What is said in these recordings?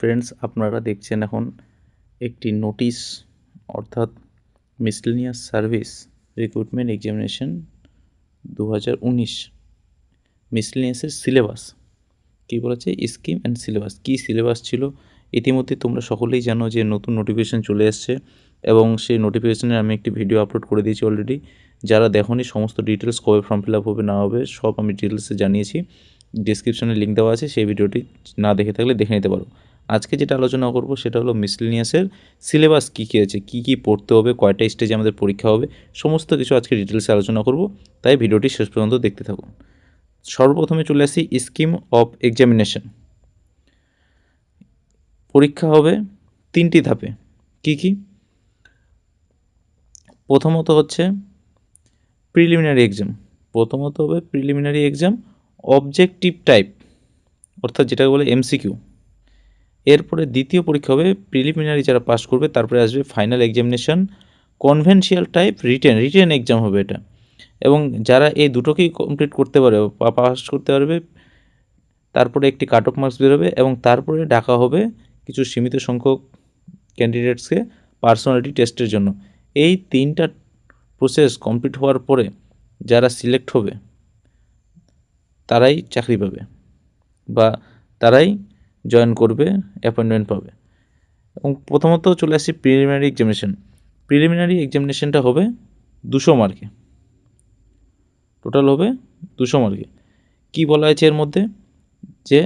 Friends, আপনারা দেখছেন এখন একটি নোটিশ অর্থাৎ মিসলেনিয়াস সার্ভিস রিক্রুটমেন্ট এক্সামিনেশন 2019 মিসলেনিয়াসের সিলেবাস কী বলেছে, স্কিম অ্যান্ড সিলেবাস। কী সিলেবাস ছিল ইতিমধ্যে তোমরা সকলেই জানো যে নতুন নোটিফিকেশান চলে এসছে এবং সেই নোটিফিকেশানে আমি একটি ভিডিও আপলোড করে দিয়েছি অলরেডি। যারা দেখোনি সমস্ত ডিটেলস কবে ফর্ম ফিল আপ হবে না হবে সব আমি ডিটেলসে জানিয়েছি। ডিসক্রিপশনে লিঙ্ক দেওয়া আছে, সেই ভিডিওটি না দেখে থাকলে দেখে নিতে পারো। আজকে যেটা আলোচনা করব সেটা হলো মিসলেনিয়াসের সিলেবাস কী কী আছে, কী কী পড়তে হবে, কয়টা স্টেজে আমাদের পরীক্ষা হবে, সমস্ত কিছু আজকে ডিটেলসে আলোচনা করব। তাই ভিডিওটি শেষ পর্যন্ত দেখতে থাকুন। সর্বপ্রথমে চলে আসি স্কিম অফ এক্সামিনেশন। পরীক্ষা হবে 3টি ধাপে। কি কি? প্রথমত হচ্ছে প্রিলিমিনারি এক্সাম। প্রথমত হবে প্রিলিমিনারি এক্সাম অবজেক্টিভ টাইপ, অর্থাৎ যেটাকে বলে এমসিকিউ। এরপরে দ্বিতীয় পরীক্ষা হবে প্রিলিমিনারি যারা পাস করবে, তারপরে আসবে final examination conventional type written exam হবে এটা। এবং যারা এই দুটোকেই কমপ্লিট করতে পারবে বা পাস করতে পারবে, তারপরে একটি কাট অফ মার্কস বেরোবে এবং তারপরে ডাকা হবে কিছু সীমিত সংখ্যক ক্যান্ডিডেটসকে পার্সোনালিটি টেস্টের জন্য। এই 3টা প্রসেস কমপ্লিট হওয়ার পরে যারা সিলেক্ট হবে তারাই চাকরি পাবে বা তারাই জয়েন করবে, অ্যাপয়েন্টমেন্ট পাবে। এবং প্রথমত চলে আসি প্রিলিমিনারি এক্সামিনেশন। প্রিলিমিনারি এক্সামিনেশনটা হবে 200 মার্কে, টোটাল হবে 200 মার্কে। কী বলা হয়েছে এর মধ্যে, যে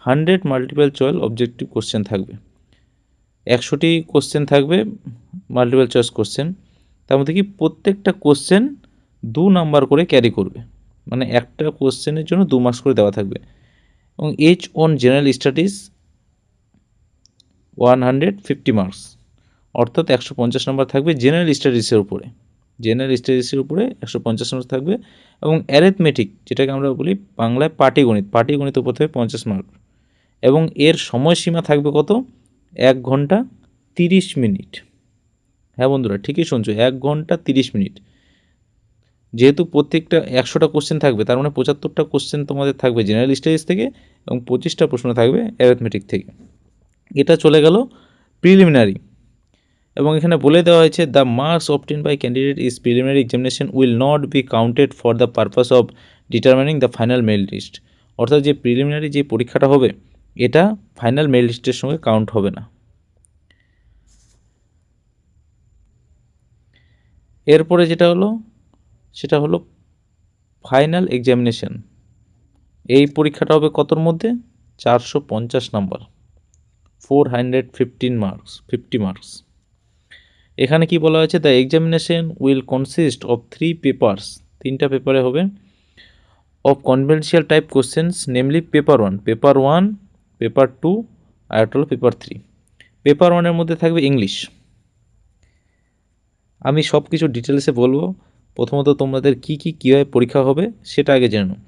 100 মাল্টিপল চয়েস অবজেক্টিভ কোশ্চেন থাকবে, 100টি কোশ্চেন থাকবে মাল্টিপল চয়েস কোশ্চেন। তার মধ্যে কি প্রত্যেকটা কোশ্চেন 2 নাম্বার করে ক্যারি করবে, মানে একটা কোশ্চেনের জন্য 2 মার্কস করে দেওয়া থাকবে। এবং H on general studies 150 marks, অর্থাৎ 150 নম্বর থাকবে জেনারেল স্টাডিজের উপরে। জেনারেল স্টাডিজের উপরে 150 নম্বর থাকবে। এবং অ্যারিথমেটিক, যেটাকে আমরা বলি বাংলায় পাটিগণিত উপর থেকে 50 মার্ক। এবং এর সময়সীমা থাকবে কত? 1 ঘন্টা 30 মিনিট। হ্যাঁ বন্ধুরা, ঠিকই শুনছো, 1 ঘন্টা 30 মিনিট। যেহেতু প্রত্যেকটা 100টা কোশ্চেন থাকবে, তার মানে 75টা কোশ্চেন তোমাদের থাকবে জেনারেল স্টাডিজ থেকে এবং 25টা প্রশ্ন থাকবে অ্যারিথমেটিক থেকে। এটা চলে গেল প্রিলিমিনারি। এবং এখানে বলে দেওয়া হয়েছে the marks obtain by candidate is preliminary examination will not be counted for the purpose of determining the final merit list. অর্থাৎ যে প্রিলিমিনারি যে পরীক্ষাটা হবে এটা ফাইনাল মেরিট লিস্টের সঙ্গে কাউন্ট হবে না। এরপরে যেটা হলো সেটা হলো ফাইনাল এক্সামিনেশন। এই পরীক্ষাটা হবে কতর মধ্যে? 450 নাম্বার, 415 মার্কস, 50 মার্কস। এখানে কি বলা হয়েছে, the examination will consist of 3 papers, 3টা পেপারে হবে, of conventional type questions namely paper 1, paper 2 আর একটা হলো পেপার 3। পেপার 1-এর মধ্যে থাকবে ইংলিশ। আমি সব কিছু ডিটেলসে বলবো। প্রথমত তোমাদের কীভাবে পরীক্ষা হবে সেটা আগে জেনে নাও।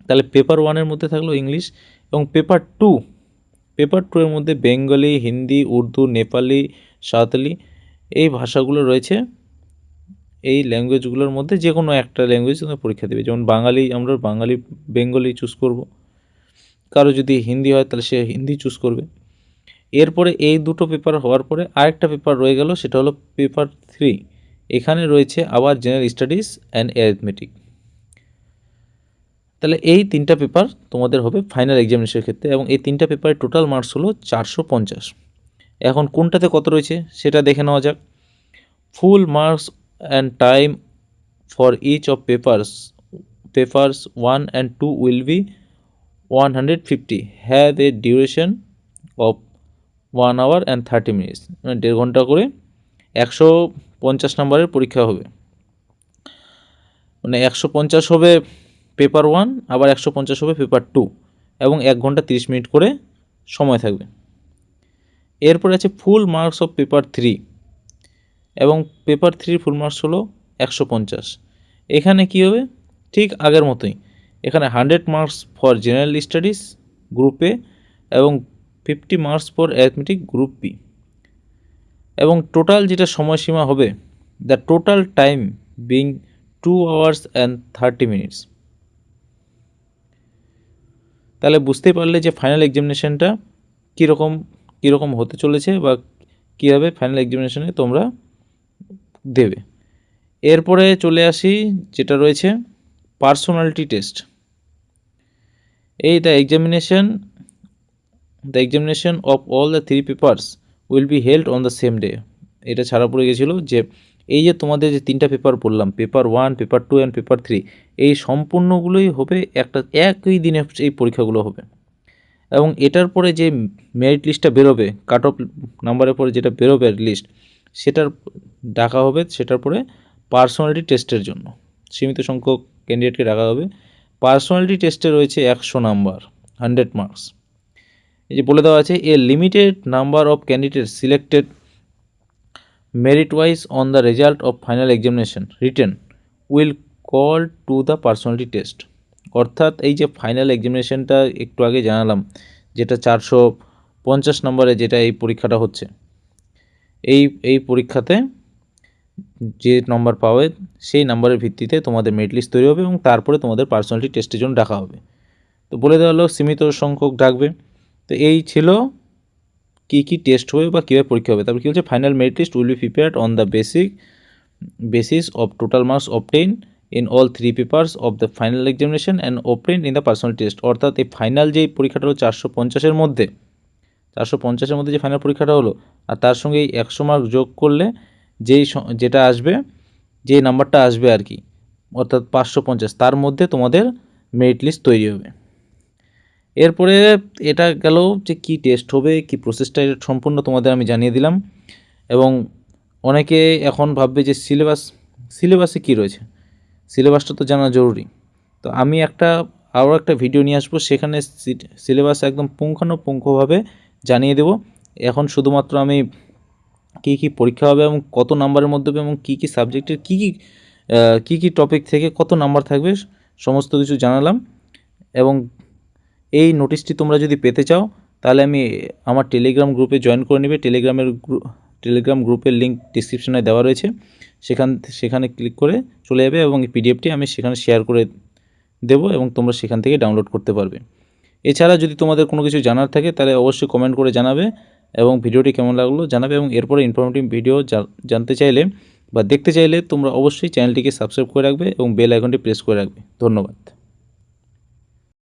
তাহলে পেপার 1-এর মধ্যে থাকলো ইংলিশ। এবং পেপার 2-এর মধ্যে বেঙ্গলি, হিন্দি, উর্দু, নেপালি, সাঁওতালি এই ভাষাগুলো রয়েছে। এই ল্যাঙ্গুয়েজগুলোর মধ্যে যে কোনো একটা ল্যাঙ্গুয়েজ তোমরা পরীক্ষা দেবে। যেমন বাঙালি, আমরা বেঙ্গলি চুজ করব, কারো যদি হিন্দি হয় তাহলে সে হিন্দি চুজ করবে। এরপরে এই দুটো পেপার হওয়ার পরে আরেকটা পেপার রয়ে গেল, সেটা হলো পেপার 3। এখানে রয়েছে আবার জেনারেল স্টাডিজ অ্যান্ড অ্যারিথমেটিক। তাহলে এই 3টা পেপার তোমাদের হবে ফাইনাল এক্সামিনেশনের ক্ষেত্রে। এবং এই 3টা পেপারের টোটাল মার্কস হলো 450। এখন কোনটাতে কত রয়েছে সেটা দেখে নেওয়া যাক। Full marks and time for each of papers 1 and 2 will be 150, have a duration of 1 hour and 30 minutes, মানে 1.5 ঘন্টা করে 150 নম্বরের পরীক্ষা হবে। মানে 150 হবে পেপার 1, আবার 150 হবে পেপার 2, এবং 1 ঘন্টা 30 মিনিট করে সময় থাকবে। এরপরে আছে ফুল মার্কস অফ পেপার 3, এবং পেপার 3 ফুল মার্কস হলো 150। এখানে কি হবে? ঠিক আগের মতোই, এখানে 100 marks for general studies group A এবং 50 marks for arithmetic group B. এবং টোটাল যেটা সময়সীমা হবে, the total time being 2 hours and 30 minutes। তাহলে বুঝতেই পারলে যে ফাইনাল এক্সামিনেশনটা কীরকম কীরকম হতে চলেছে বা কীভাবে ফাইনাল এক্সামিনেশনে তোমরা দেবে। এরপরে চলে আসি যেটা রয়েছে পার্সোনালিটি টেস্ট। এই the examination of all the 3 papers will be held on the same day. এটা ছাড়া পড়ে গেছিলো যে এই যে তোমাদের যে 3টা পেপার বললাম, পেপার 1, পেপার 2 অ্যান্ড পেপার 3, এই সম্পূর্ণগুলোই হবে একই দিনে এই পরীক্ষাগুলো হবে। এবং এটার পরে যে মেরিট লিস্টটা বেরোবে, কাট অফ নাম্বারের পরে যেটা বেরোবে লিস্ট, সেটার ডাকা হবে সেটার পরে পার্সোনালিটি টেস্টের জন্য সীমিত সংখ্যক ক্যান্ডিডেটকে ডাকা হবে। পার্সোনালিটি টেস্টে রয়েছে 100 নাম্বার, 100 মার্কস। এই যে বলে দেওয়া আছে a limited number of candidate selected merit wise on the result of final examination written will call to the personality test. অর্থাৎ এই যে ফাইনাল এক্সামিনেশনটা একটু আগে জানালাম, যেটা 450 নম্বরে যেটা এই পরীক্ষাটা হচ্ছে, এই পরীক্ষাতে যে নম্বর পাবে সেই নম্বরের ভিত্তিতে তোমাদের মেরিট লিস্ট তৈরি হবে এবং তারপরে তোমাদের পার্সোনালিটি টেস্টের জন্য ডাকা হবে। তো বলে দেওয়া হলো সীমিত সংখ্যক ডাকবে। তো এই ছিল কী টেস্ট হবে বা কীভাবে পরীক্ষা হবে। তারপর কী হচ্ছে, final merit list will be prepared on the basis of total marks obtain in all 3 papers of the final examination and obtain in the personal test. অর্থাৎ এই ফাইনাল যেই পরীক্ষাটা হলো 450-এর মধ্যে যে ফাইনাল পরীক্ষাটা হলো, আর তার সঙ্গে এই 100 মার্ক যোগ করলে যেটা আসবে, যে নাম্বারটা আসবে আর কি, অর্থাৎ 550, তার মধ্যে তোমাদের মেরিট লিস্ট তৈরি হবে। এরপরে এটা গেল যে কী টেস্ট হবে, কী প্রসেসটা, এটা সম্পূর্ণ তোমাদের আমি জানিয়ে দিলাম। এবং অনেকে এখন ভাববে যে সিলেবাসে কী রয়েছে, সিলেবাসটা তো জানা জরুরি। তো আমি আরও একটা ভিডিও নিয়ে আসবো, সেখানে সিলেবাস একদম পুঙ্খানুপুঙ্খভাবে জানিয়ে দেব। এখন শুধুমাত্র আমি কী পরীক্ষা হবে এবং কত নাম্বারের মধ্যে হবে এবং কী সাবজেক্টের কী টপিক থেকে কত নাম্বার থাকবে সমস্ত কিছু জানালাম। এবং এই নোটিশটি তোমরা যদি পেতে চাও তাহলে আমি আমার টেলিগ্রাম গ্রুপে জয়েন করে নেবে। টেলিগ্রাম গ্রুপের লিঙ্ক ডিসক্রিপশনে দেওয়া রয়েছে, সেখানে ক্লিক করে চলে যাবে এবং এই পিডিএফটি আমি সেখানে শেয়ার করে দেব এবং তোমরা সেখান থেকে ডাউনলোড করতে পারবে। এছাড়া যদি তোমাদের কোনো কিছু জানার থাকে তাহলে অবশ্যই কমেন্ট করে জানাবে এবং ভিডিওটি কেমন লাগলো জানাবে। এবং এরপরে ইনফরমেটিভ ভিডিও জানতে চাইলে বা দেখতে চাইলে তোমরা অবশ্যই চ্যানেলটিকে সাবস্ক্রাইব করে রাখবে এবং বেল আইকনটি প্রেস করে রাখবে। ধন্যবাদ।